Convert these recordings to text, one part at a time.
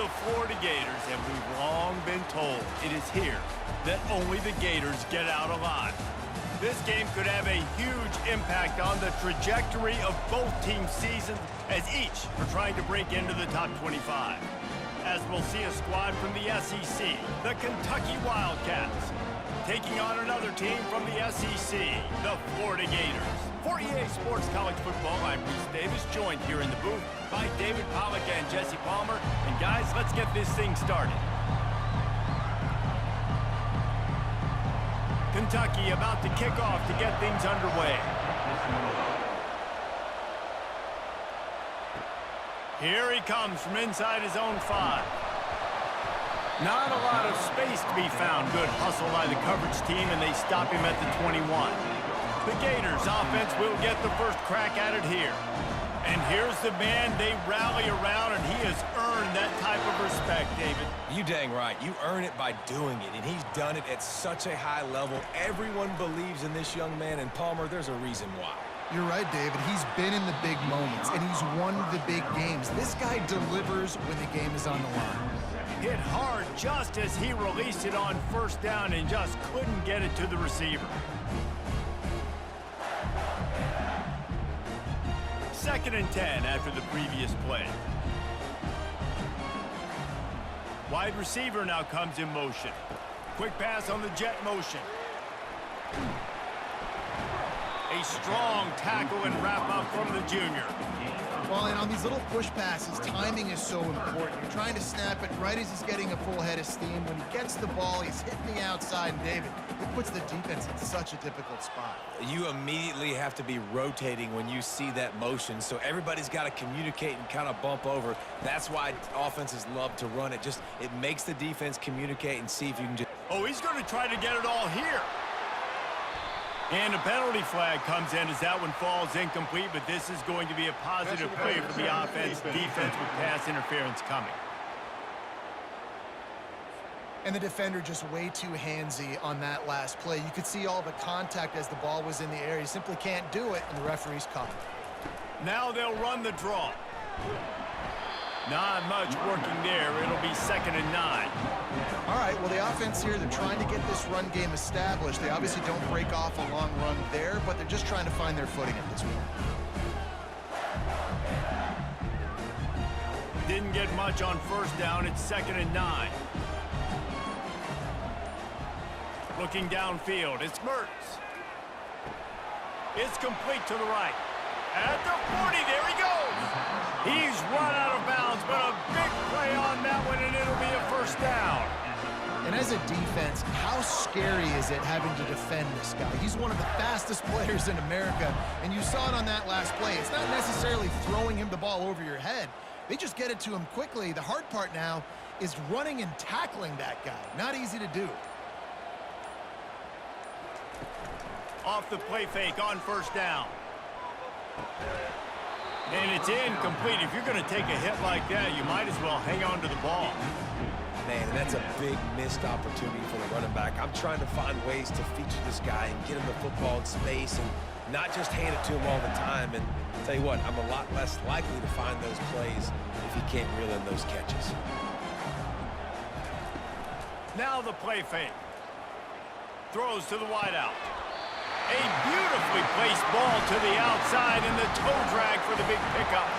the Florida Gators, and we've long been told it is here that only the Gators get out alive. This game could have a huge impact on the trajectory of both teams' seasons, as each are trying to break into the top 25. As we'll see a squad from the SEC, the Kentucky Wildcats, taking on another team from the SEC, the Florida Gators. For EA Sports College Football, I'm Bruce Davis, joined here in the booth by David Pollack and Jesse Palmer. And guys, let's get this thing started. Kentucky about to kick off to get things underway. Here he comes from inside his own 5. Not a lot of space to be found. Good hustle by the coverage team, and they stop him at the 21. The Gators offense will get the first crack at it here. And here's the man they rally around, and he has earned that type of respect, David. You dang right. You earn it by doing it, and he's done it at such a high level. Everyone believes in this young man, and Palmer, there's a reason why. You're right, David. He's been in the big moments, and he's won the big games. This guy delivers when the game is on the line. Hit hard just as he released it on first down and just couldn't get it to the receiver. Second and 10 after the previous play. Wide receiver now comes in motion. Quick pass on the jet motion. A strong tackle and wrap up from the junior. Well, and on these little push passes, timing is so important. You're trying to snap it right as he's getting a full head of steam. When he gets the ball, he's hitting the outside, and David, it puts the defense in such a difficult spot. You immediately have to be rotating when you see that motion, so everybody's got to communicate and kind of bump over. That's why offenses love to run it. Just, it makes the defense communicate and see if you can just... Oh, he's going to try to get it all here. And a penalty flag comes in as that one falls incomplete, but this is going to be a positive play for the offense. Defense with pass interference coming. And the defender just way too handsy on that last play. You could see all the contact as the ball was in the air. He simply can't do it, and the referee's caught it. Now they'll run the draw. Not much working there. It'll be 2nd and 9. All right, well, the offense here, they're trying to get this run game established. They obviously don't break off a long run there, but they're just trying to find their footing at this point. Didn't get much on first down. It's 2nd and 9. Looking downfield, it's Mertz. It's complete to the right. At the 40, there he goes. He's run out of bounds, but a big play on that one, and it'll be a first down. And as a defense, how scary is it having to defend this guy? He's one of the fastest players in America, and you saw it on that last play. It's not necessarily throwing him the ball over your head. They just get it to him quickly. The hard part now is running and tackling that guy. Not easy to do. Off the play fake on first down. And it's incomplete. If you're going to take a hit like that, you might as well hang on to the ball. Man, that's a big missed opportunity for the running back. I'm trying to find ways to feature this guy and get him the football in space and not just hand it to him all the time. And I'll tell you what, I'm a lot less likely to find those plays if he can't reel in those catches. Now the play fake. Throws to the wideout. A beautifully placed ball to the outside and the toe drag for the big pickup.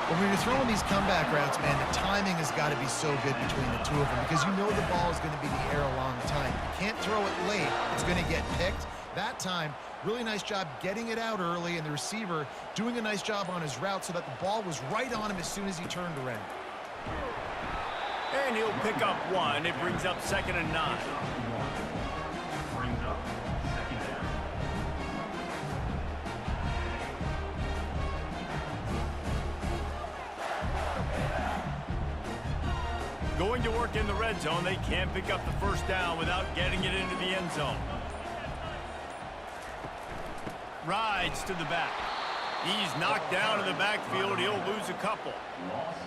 Well, when you're throwing these comeback routes, man, the timing has got to be so good between the two of them because you know the ball is going to be in the air a long time. You can't throw it late. It's going to get picked. That time, really nice job getting it out early, and the receiver doing a nice job on his route so that the ball was right on him as soon as he turned around. And he'll pick up one. It brings up 2nd and 9. Going to work in the red zone. They can't pick up the first down without getting it into the end zone. Rides to the back. He's knocked down in the backfield. He'll lose a couple.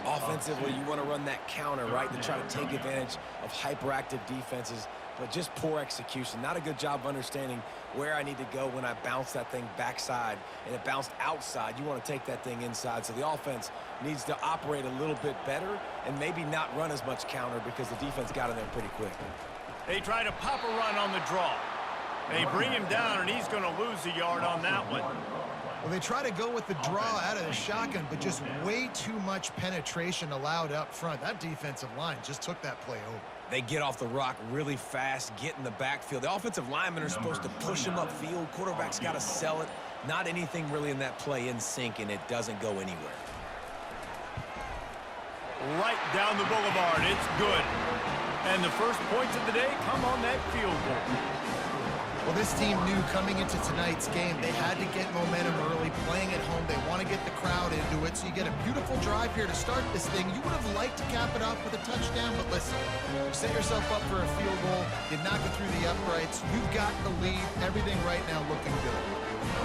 Offensively, you want to run that counter, right, to try to take advantage of hyperactive defenses, but just poor execution. Not a good job of understanding where I need to go when I bounce that thing backside, and it bounced outside. You want to take that thing inside, so the offense needs to operate a little bit better and maybe not run as much counter because the defense got in there pretty quick. They try to pop a run on the draw. They bring him down, and he's going to lose a yard on that one. Well, they try to go with the draw out of the shotgun, but just way too much penetration allowed up front. That defensive line just took that play over. They get off the rock really fast, get in the backfield. The offensive linemen are supposed to push him upfield. Quarterback's got to sell it. Not anything really in that play in sync, and it doesn't go anywhere. Right down the boulevard. It's good. And the first points of the day come on that field goal. Well, this team knew coming into tonight's game they had to get momentum early, playing at home. They want to get the crowd into it, so you get a beautiful drive here to start this thing. You would have liked to cap it off with a touchdown, but listen, you set yourself up for a field goal, you knock it through the uprights, you've got the lead, everything right now looking good.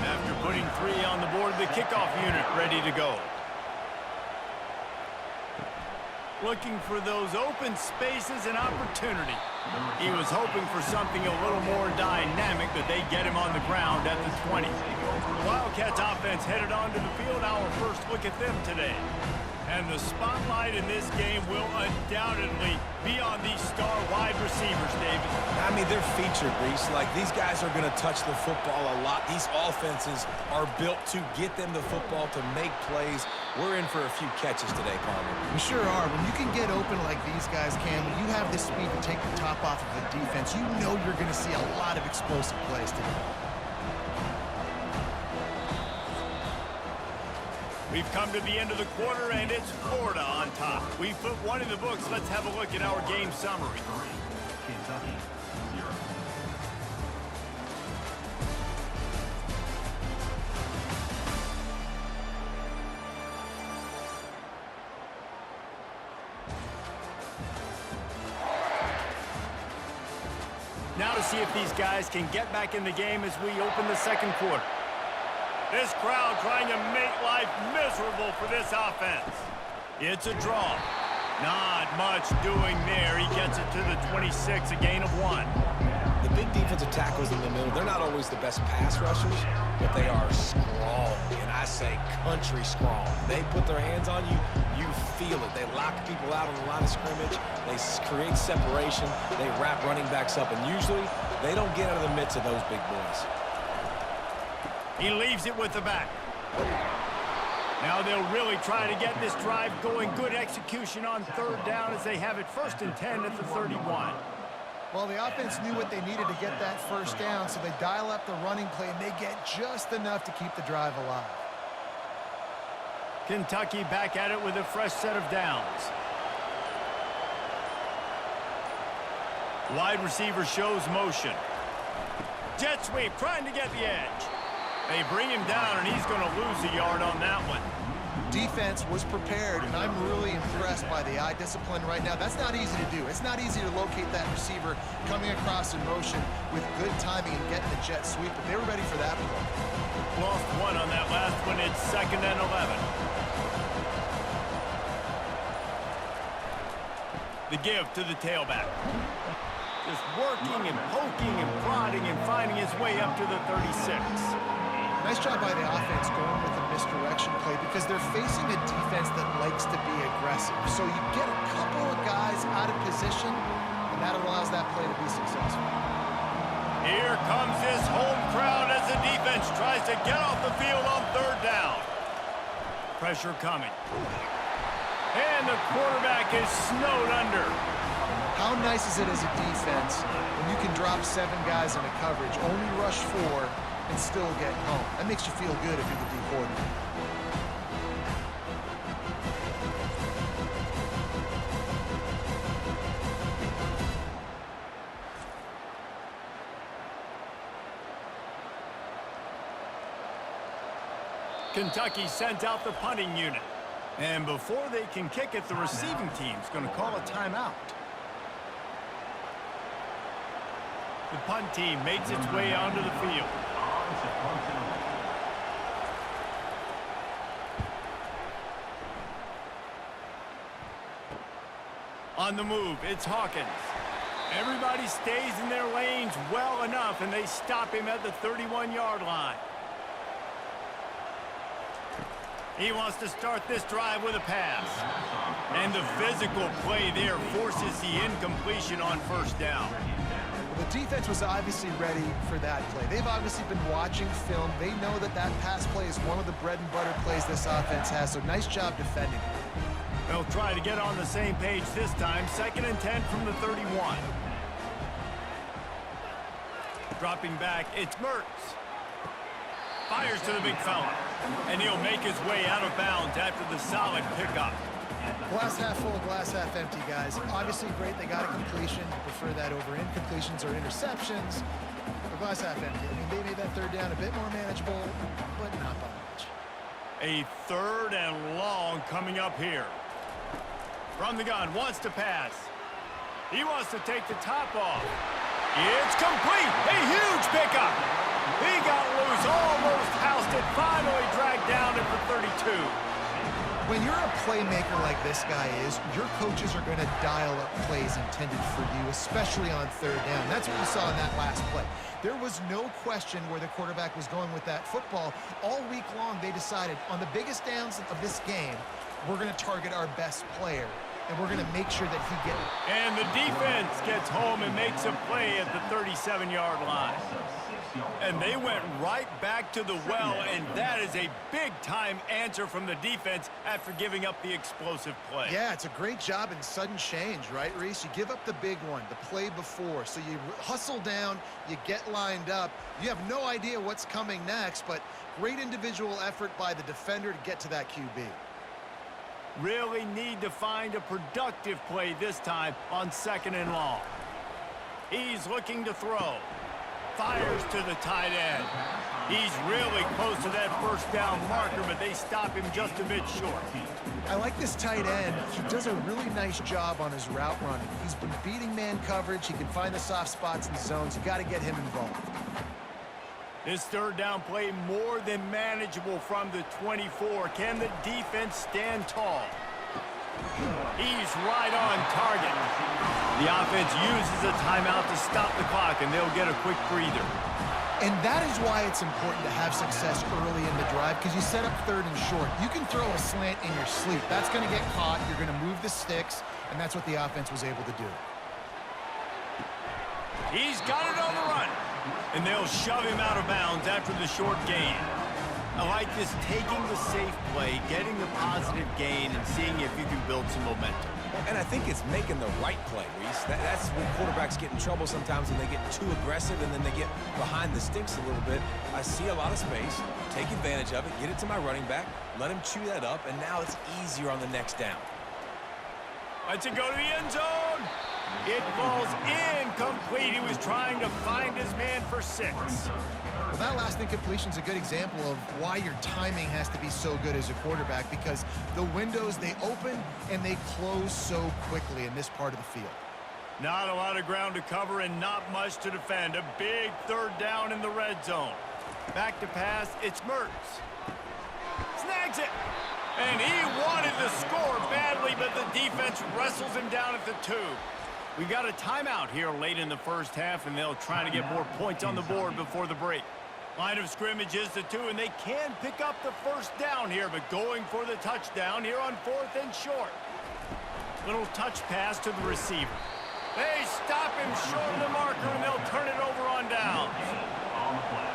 After putting 3 on the board, the kickoff unit ready to go. Looking for those open spaces and opportunity. He was hoping for something a little more dynamic, but they get him on the ground at the 20. The Wildcats offense headed onto the field. Our first look at them today. And the spotlight in this game will undoubtedly be on these star wide receivers, David. I mean, they're featured, Reese. Like, these guys are going to touch the football a lot. These offenses are built to get them the football, to make plays. We're in for a few catches today, Palmer. We sure are. When you can get open like these guys can, when you have the speed to take the top off of the defense, you know you're going to see a lot of explosive plays today. We've come to the end of the quarter, and it's Florida on top. We put 1 in the books. Let's have a look at our game summary. Kentucky, 0. Now to see if these guys can get back in the game as we open the second quarter. This crowd trying to make life miserable for this offense. It's a draw. Not much doing there. He gets it to the 26, a gain of 1. The big defensive tackles in the middle, they're not always the best pass rushers, but they are strong, and I say country strong. They put their hands on you, you feel it. They lock people out on the line of scrimmage. They create separation. They wrap running backs up, and usually they don't get out of the midst of those big boys. He leaves it with the back. Now they'll really try to get this drive going. Good execution on 3rd down as they have it 1st and 10 at the 31. Well, the offense knew what they needed to get that 1st down, so they dial up the running play, and they get just enough to keep the drive alive. Kentucky back at it with a fresh set of downs. Wide receiver shows motion. Jet sweep, trying to get the edge. They bring him down, and he's going to lose a yard on that one. Defense was prepared, and I'm really impressed by the eye discipline right now. That's not easy to do. It's not easy to locate that receiver coming across in motion with good timing and getting the jet sweep, but they were ready for that play. Lost 1 on that last one. It's 2nd and 11. The give to the tailback. Just working and poking and prodding and finding his way up to the 36. Nice job by the offense going with a misdirection play because they're facing a defense that likes to be aggressive. So you get a couple of guys out of position, and that allows that play to be successful. Here comes this home crowd as the defense tries to get off the field on 3rd down. Pressure coming. And the quarterback is snowed under. How nice is it as a defense when you can drop 7 guys into coverage, only rush 4, and still get home? That makes you feel good if you're the D coordinator. Kentucky sends out the punting unit. And before they can kick it, the receiving team's going to call a timeout. The punt team makes its way onto the field. On the move, it's Hawkins. Everybody stays in their lanes well enough, and they stop him at the 31-yard line. He wants to start this drive with a pass. And the physical play there forces the incompletion on first down. The defense was obviously ready for that play. They've obviously been watching film. They know that that pass play is one of the bread and butter plays this offense has, so nice job defending. They'll try to get on the same page this time. 2nd and 10 from the 31. Dropping back, it's Mertz. Fires to the big fella. And he'll make his way out of bounds after the solid pickup. Glass half full, glass half empty, guys. Obviously great, they got a completion. I prefer that over incompletions or interceptions. But glass half empty. I mean, they made that third down a bit more manageable, but not by much. A 3rd and long coming up here. From the gun, wants to pass. He wants to take the top off. It's complete. A huge pickup. He got loose, almost housed it, finally dragged down at the 32. When you're a playmaker like this guy is, your coaches are going to dial up plays intended for you, especially on third down. That's what we saw in that last play. There was no question where the quarterback was going with that football. All week long, they decided on the biggest downs of this game, we're going to target our best player, and we're going to make sure that he gets it. And the defense gets home and makes a play at the 37-yard line. And they went right back to the well, and that is a big-time answer from the defense after giving up the explosive play. Yeah, it's a great job in sudden change, right, Reese? You give up the big one, the play before, so you hustle down, you get lined up. You have no idea what's coming next, but great individual effort by the defender to get to that QB. Really need to find a productive play this time on 2nd and long. He's looking to throw. Fires to the tight end. He's really close to that first down marker, but they stop him just a bit short. I like this tight end. He does a really nice job on his route running. He's been beating man coverage. He can find the soft spots in the zones. You got to get him involved. This third down play more than manageable from the 24. Can the defense stand tall? He's right on target. The offense uses a timeout to stop the clock, and they'll get a quick breather. And that is why it's important to have success early in the drive, because you set up 3rd and short. You can throw a slant in your sleep. That's going to get caught. You're going to move the sticks, and that's what the offense was able to do. He's got it on the run, and they'll shove him out of bounds after the short gain. I like this, taking the safe play, getting the positive gain, and seeing if you can build some momentum. And I think it's making the right play, Reese. That's when quarterbacks get in trouble sometimes when they get too aggressive and then they get behind the sticks a little bit. I see a lot of space, take advantage of it, get it to my running back, let him chew that up, and now it's easier on the next down. Let's it go to the end zone. It falls incomplete. He was trying to find his man for 6. Well, that last incompletion is a good example of why your timing has to be so good as a quarterback, because the windows, they open and they close so quickly in this part of the field. Not a lot of ground to cover and not much to defend. A big 3rd down in the red zone. Back to pass, it's Mertz. Snags it. And he wanted to score badly, but the defense wrestles him down at the 2. We got a timeout here late in the first half, and they'll try to get more points on the board before the break. Line of scrimmage is the 2, and they can pick up the first down here, but going for the touchdown here on 4th and short. Little touch pass to the receiver. They stop him short of the marker, and they'll turn it over on downs.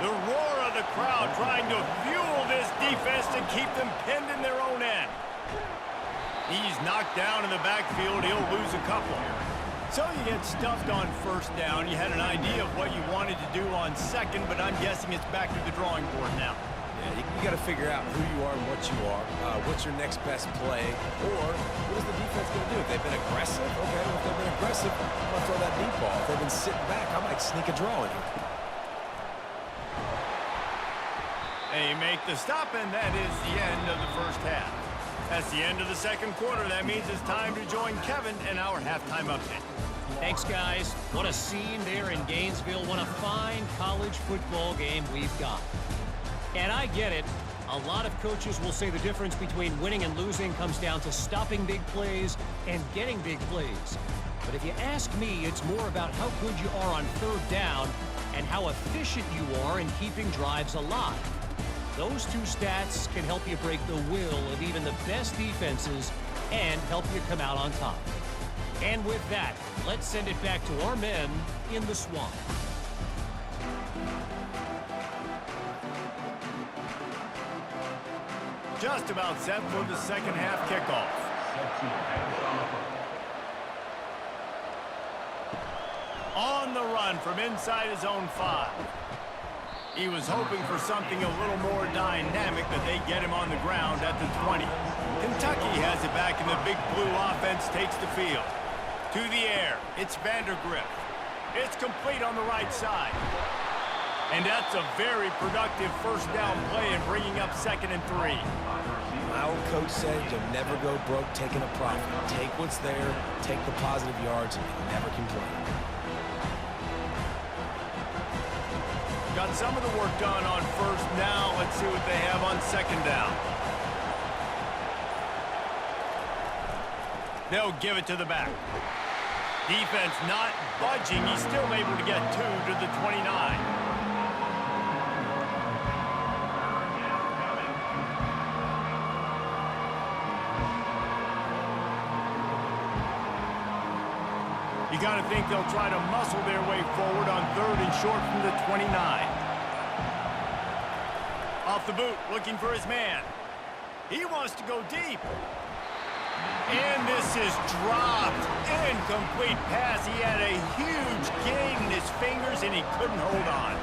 The roar of the crowd trying to fuel this defense to keep them pinned in their own end. He's knocked down in the backfield. He'll lose a couple. So you get stuffed on first down. You had an idea of what you wanted to do on 2nd, but I'm guessing it's back to the drawing board now. Yeah, you got to figure out who you are and what you are. What's your next best play? Or what is the defense going to do? If they've been aggressive, okay, well, if they've been aggressive, I'm going to throw that deep ball. If they've been sitting back, I might sneak a draw in here. They make the stop, and that is the end of the first half. That's the end of the 2nd quarter. That means it's time to join Kevin in our halftime update. Thanks, guys. What a scene there in Gainesville. What a fine college football game we've got. And I get it. A lot of coaches will say the difference between winning and losing comes down to stopping big plays and getting big plays. But if you ask me, it's more about how good you are on third down and how efficient you are in keeping drives alive. Those two stats can help you break the will of even the best defenses and help you come out on top. And with that, let's send it back to our men in the swamp. Just about set for the second half kickoff. On the run from inside his own 5. He was hoping for something a little more dynamic, but they get him on the ground at the 20. Kentucky has it back, and the Big Blue offense takes the field. To the air, it's Vandergrift. It's complete on the right side. And that's a very productive first down play in bringing up 2nd and 3. My old coach said you'll never go broke taking a profit. Take what's there, take the positive yards, and never complain. Got some of the work done on first. Now let's see what they have on 2nd down. They'll give it to the back. Defense not budging. He's still able to get 2 to the 29. You got to think they'll try to muscle their way forward on 3rd and short from the 29. Off the boot, looking for his man. He wants to go deep. And this is dropped. Incomplete pass. He had a huge gain in his fingers, and he couldn't hold on.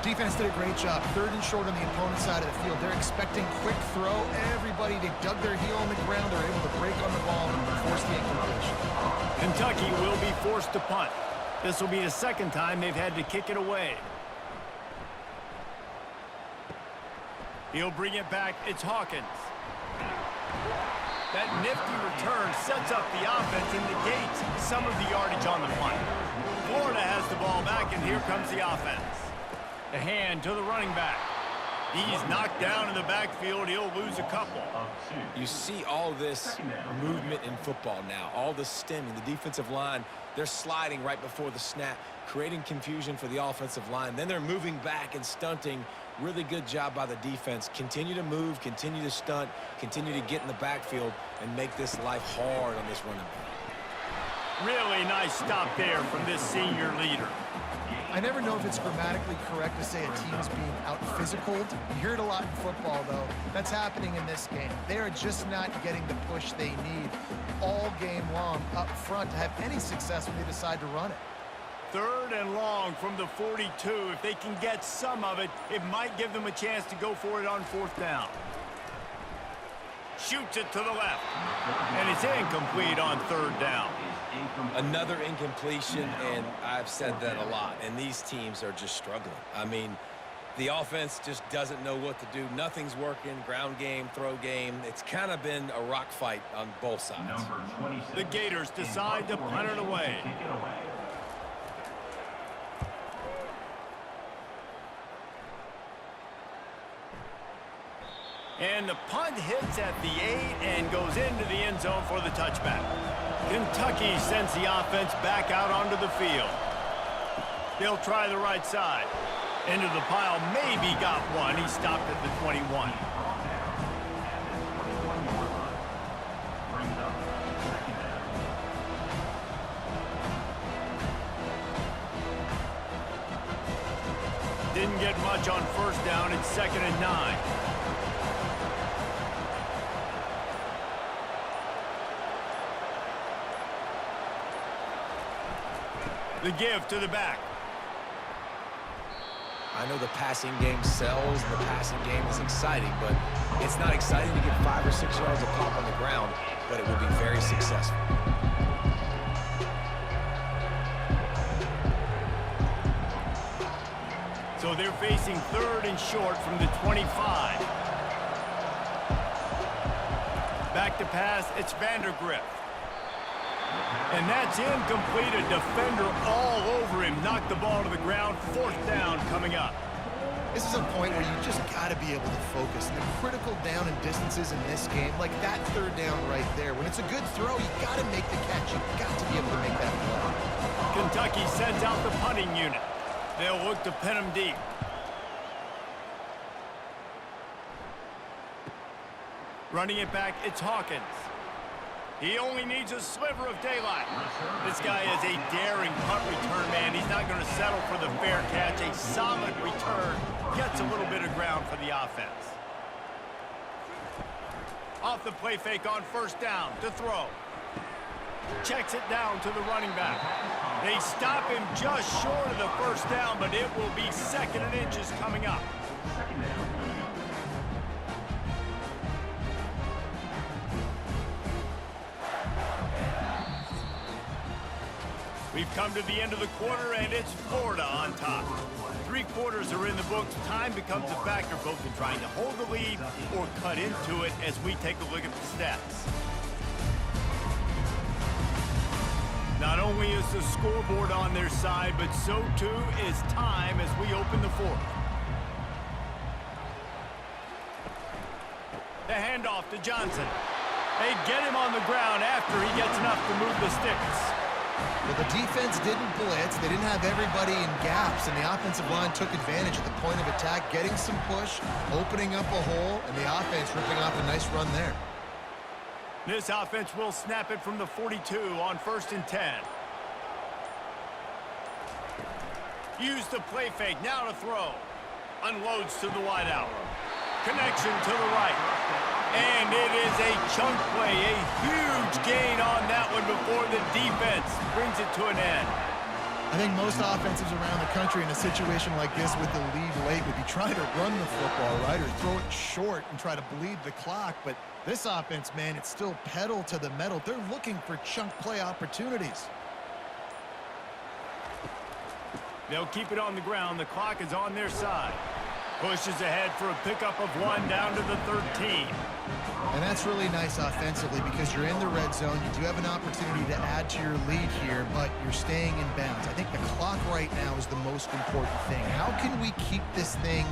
Defense did a great job. 3rd and short on the opponent's side of the field. They're expecting quick throw. Everybody, they dug their heel on the ground. They're able to break on the ball and force the incompletion. Kentucky will be forced to punt. This will be the 2nd time they've had to kick it away. He'll bring it back. It's Hawkins. That nifty return sets up the offense and negates some of the yardage on the punt. Florida has the ball back, and here comes the offense. The hand to the running back. He's knocked down in the backfield. He'll lose a couple. You see all this movement in football now, all the stemming, the defensive line, they're sliding right before the snap, creating confusion for the offensive line. Then they're moving back and stunting. Really good job by the defense. Continue to move, continue to stunt, continue to get in the backfield and make this life hard on this running back. Really nice stop there from this senior leader. I never know if it's grammatically correct to say a team is being out-physicaled. You hear it a lot in football, though. That's happening in this game. They are just not getting the push they need all game long up front to have any success when they decide to run it. 3rd and long from the 42. If they can get some of it, it might give them a chance to go for it on 4th down. Shoots it to the left. And it's incomplete on 3rd down. Another incompletion, and I've said that a lot, and these teams are just struggling. I mean, the offense just doesn't know what to do. Nothing's working, ground game, throw game. It's kind of been a rock fight on both sides. The Gators decide to punt it away. And the punt hits at the 8 and goes into the end zone for the touchback. Kentucky sends the offense back out onto the field. They'll try the right side. Into the pile, maybe got one. He stopped at the 21. Didn't get much on 1st down. It's 2nd and 9. The give to the back. I know the passing game sells and the passing game is exciting, but it's not exciting to get 5 or 6 yards of pop on the ground, but it will be very successful. So they're facing 3rd and short from the 25. Back to pass, it's Vandergrift. And that's incomplete. A defender all over him. Knocked the ball to the ground. 4th down coming up. This is a point where you just got to be able to focus. The critical down and distances in this game, like that third down right there, when it's a good throw, you got to make the catch. You've got to be able to make that play. Kentucky sends out the punting unit. They'll look to pin him deep. Running it back, it's Hawkins. He only needs a sliver of daylight. This guy is a daring punt return man. He's not going to settle for the fair catch. A solid return. Gets a little bit of ground for the offense. Off the play fake on first down to throw. Checks it down to the running back. They stop him just short of the first down, but it will be 2nd and inches coming up. We've come to the end of the quarter, and it's Florida on top. 3 quarters are in the books. Time becomes a factor, both in trying to hold the lead or cut into it as we take a look at the stats. Not only is the scoreboard on their side, but so too is time as we open the 4th. The handoff to Johnson. They get him on the ground after he gets enough to move the sticks. Well, the defense didn't blitz. They didn't have everybody in gaps, and the offensive line took advantage at the point of attack, getting some push, opening up a hole, and the offense ripping off a nice run there. This offense will snap it from the 42 on 1st and 10. Use the play fake, now to throw. Unloads to the wideout. Connection to the right. And it is a chunk play, a huge gain on that one before the defense brings it to an end. I think most offensives around the country in a situation like this with the lead late would be trying to run the football, right, or throw it short and try to bleed the clock. But this offense, man, it's still pedal to the metal. They're looking for chunk play opportunities. They'll keep it on the ground. The clock is on their side. Pushes ahead for a pickup of 1 down to the 13. And that's really nice offensively because you're in the red zone. You do have an opportunity to add to your lead here, but you're staying in bounds. I think the clock right now is the most important thing. How can we keep this thing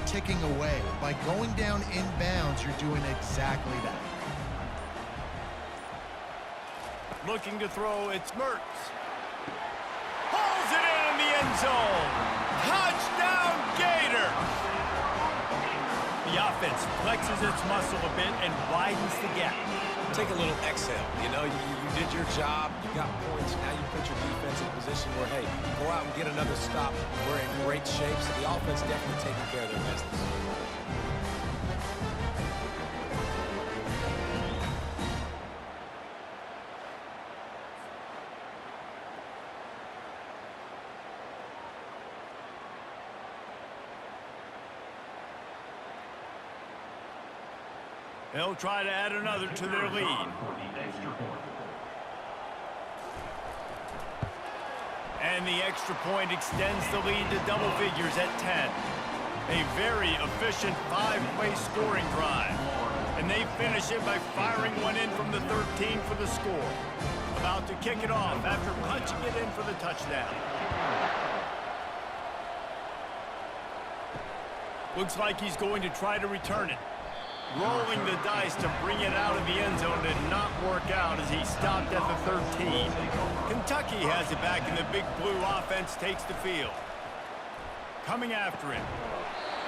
ticking away? By going down in bounds, you're doing exactly that. Looking to throw, it's Mertz. Pulls it in the end zone. Touchdown, Gators! The offense flexes its muscle a bit and widens the gap. Take a little exhale. You know, you did your job. You got points. Now you put your defense in a position where, hey, go out and get another stop. We're in great shape, so the offense definitely taking care of their business. They'll try to add another to their lead. And the extra point extends the lead to double figures at 10. A very efficient 5-play scoring drive. And they finish it by firing one in from the 13 for the score. About to kick it off after punching it in for the touchdown. Looks like he's going to try to return it. Rolling the dice to bring it out of the end zone did not work out as he stopped at the 13. Kentucky has it back, and the Big Blue offense takes the field. Coming after him.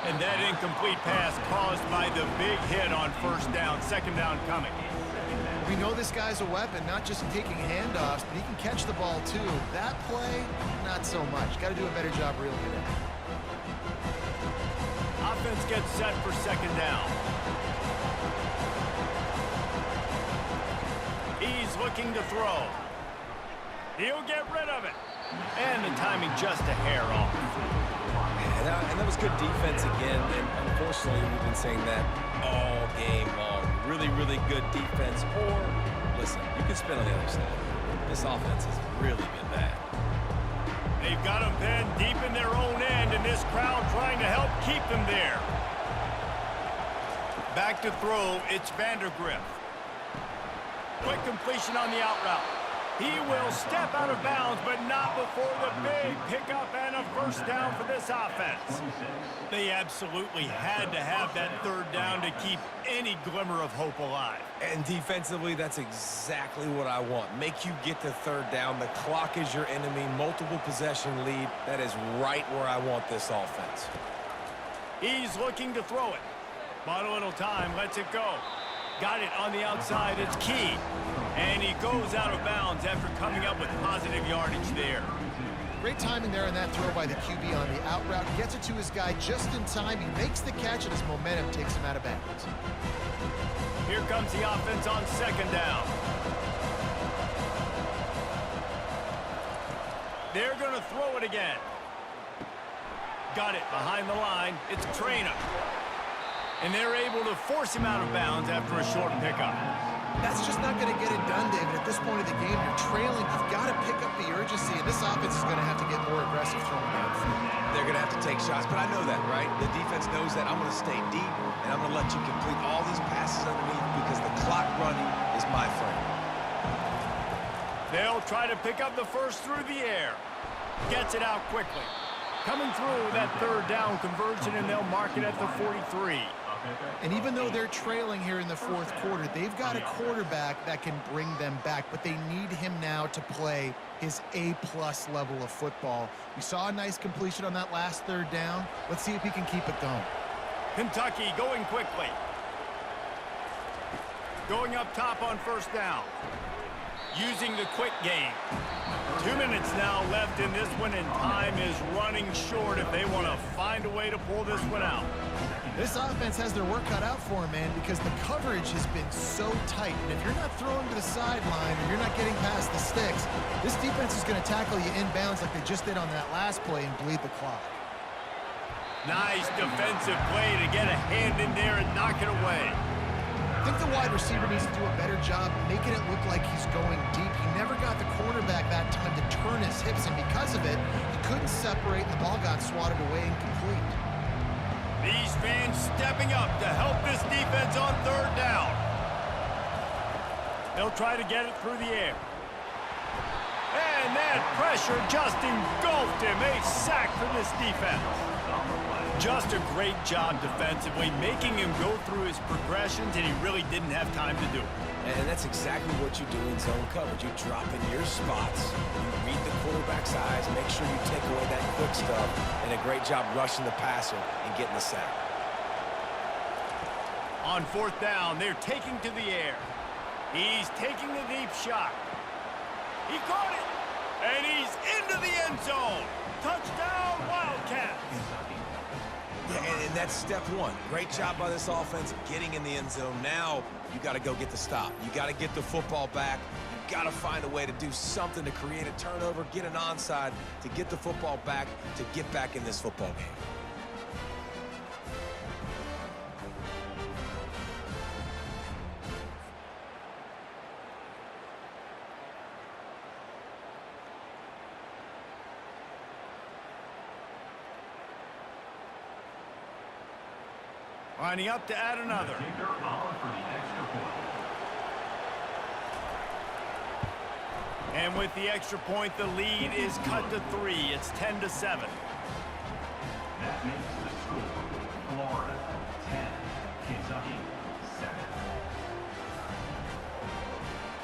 And that incomplete pass caused by the big hit on first down. 2nd down coming. We know this guy's a weapon, not just taking handoffs, but he can catch the ball too. That play, not so much. Got to do a better job reeling it in. Offense gets set for 2nd down. He's looking to throw. He'll get rid of it. And the timing just a hair off. And that was good defense again. And unfortunately, we've been saying that all game long. Really, really good defense. Or, listen, you can spin on the other side. This offense has really been bad. They've got them pinned deep in their own end, and this crowd trying to help keep them there. Back to throw, it's Vandergrift. Quick completion on the out route. He will step out of bounds, but not before the big pickup and a first down for this offense. They absolutely had to have that third down to keep any glimmer of hope alive. And defensively, that's exactly what I want. Make you get the third down. The clock is your enemy. Multiple possession lead. That is right where I want this offense. He's looking to throw it. Bought a little time, lets it go. Got it on the outside, it's Key. And he goes out of bounds after coming up with positive yardage there. Great timing there on that throw by the QB on the out route. Gets it to his guy just in time. He makes the catch, and his momentum takes him out of bounds. Here comes the offense on second down. They're going to throw it again. Got it behind the line. It's Trainer. And they're able to force him out of bounds after a short pickup. That's just not going to get it done, David. At this point of the game, you're trailing. You've got to pick up the urgency, and this offense is going to have to get more aggressive throwing downfield. They're going to have to take shots, but I know that, right? The defense knows that. I'm going to stay deep, and I'm going to let you complete all these passes underneath because the clock running is my friend. They'll try to pick up the first through the air. Gets it out quickly. Coming through that third down conversion, and they'll mark it at the 43. And even though they're trailing here in the fourth quarter, they've got a quarterback that can bring them back, but they need him now to play his A-plus level of football. We saw a nice completion on that last third down. Let's see if he can keep it going. Kentucky going quickly. Going up top on first down. Using the quick game. 2 minutes now left in this one, and time is running short if they want to find a way to pull this one out. This offense has their work cut out for them, man, because the coverage has been so tight. And if you're not throwing to the sideline or you're not getting past the sticks, this defense is going to tackle you inbounds like they just did on that last play and bleed the clock. Nice defensive play to get a hand in there and knock it away. I think the wide receiver needs to do a better job making it look like he's going deep. He never got the quarterback that time to turn his hips, and because of it, he couldn't separate, and the ball got swatted away incomplete. These fans stepping up to help this defense on third down. They'll try to get it through the air. And that pressure just engulfed him. A sack for this defense. Just a great job defensively, making him go through his progressions, and he really didn't have time to do it. And that's exactly what you do in zone coverage. You drop in your spots, you read the quarterback's eyes, make sure you take away that quick stuff, and a great job rushing the passer and getting the sack. On fourth down, they're taking to the air. He's taking the deep shot. He caught it, and he's into the end zone. Touchdown, Wildcats. Yeah, and that's step one. Great job by this offense getting in the end zone. Now you got to go get the stop. You got to get the football back. You got to find a way to do something to create a turnover, get an onside, to get the football back, to get back in this football game. Lining up to add another. And with the extra point, the lead is cut to 3. It's 10-7. That makes the score Florida 10, Kentucky 7.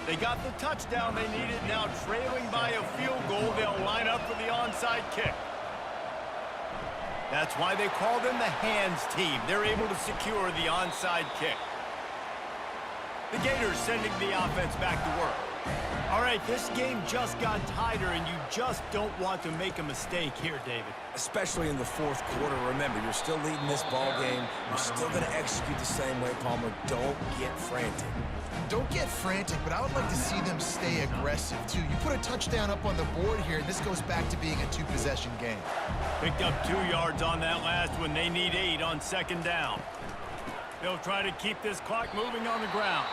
They got the touchdown they needed. Now trailing by a field goal, they'll line up for the onside kick. That's why they call them the hands team. They're able to secure the onside kick. The Gators sending the offense back to work. All right, this game just got tighter, and you just don't want to make a mistake here, David. Especially in the fourth quarter. Remember, you're still leading this ball game. You're still going to execute the same way, Palmer. Don't get frantic. Don't get frantic, but I would like to see them stay aggressive, too. You put a touchdown up on the board here, and this goes back to being a two-possession game. Picked up 2 yards on that last one. They need 8 on second down. They'll try to keep this clock moving on the ground.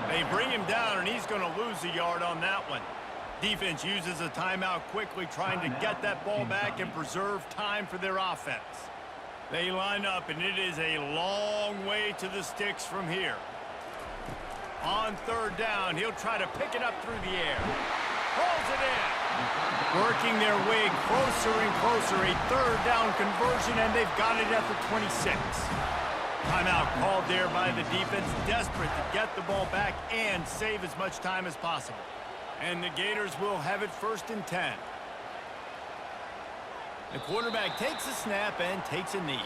They bring him down, and he's going to lose a yard on that one. Defense uses a timeout quickly, trying to get that ball back and preserve time for their offense. They line up, and it is a long way to the sticks from here. On third down, he'll try to pick it up through the air. Pulls it in. Working their way closer and closer. A third down conversion, and they've got it at the 26. Timeout called there by the defense, desperate to get the ball back and save as much time as possible. And the Gators will have it 1st and 10. The quarterback takes a snap and takes a knee.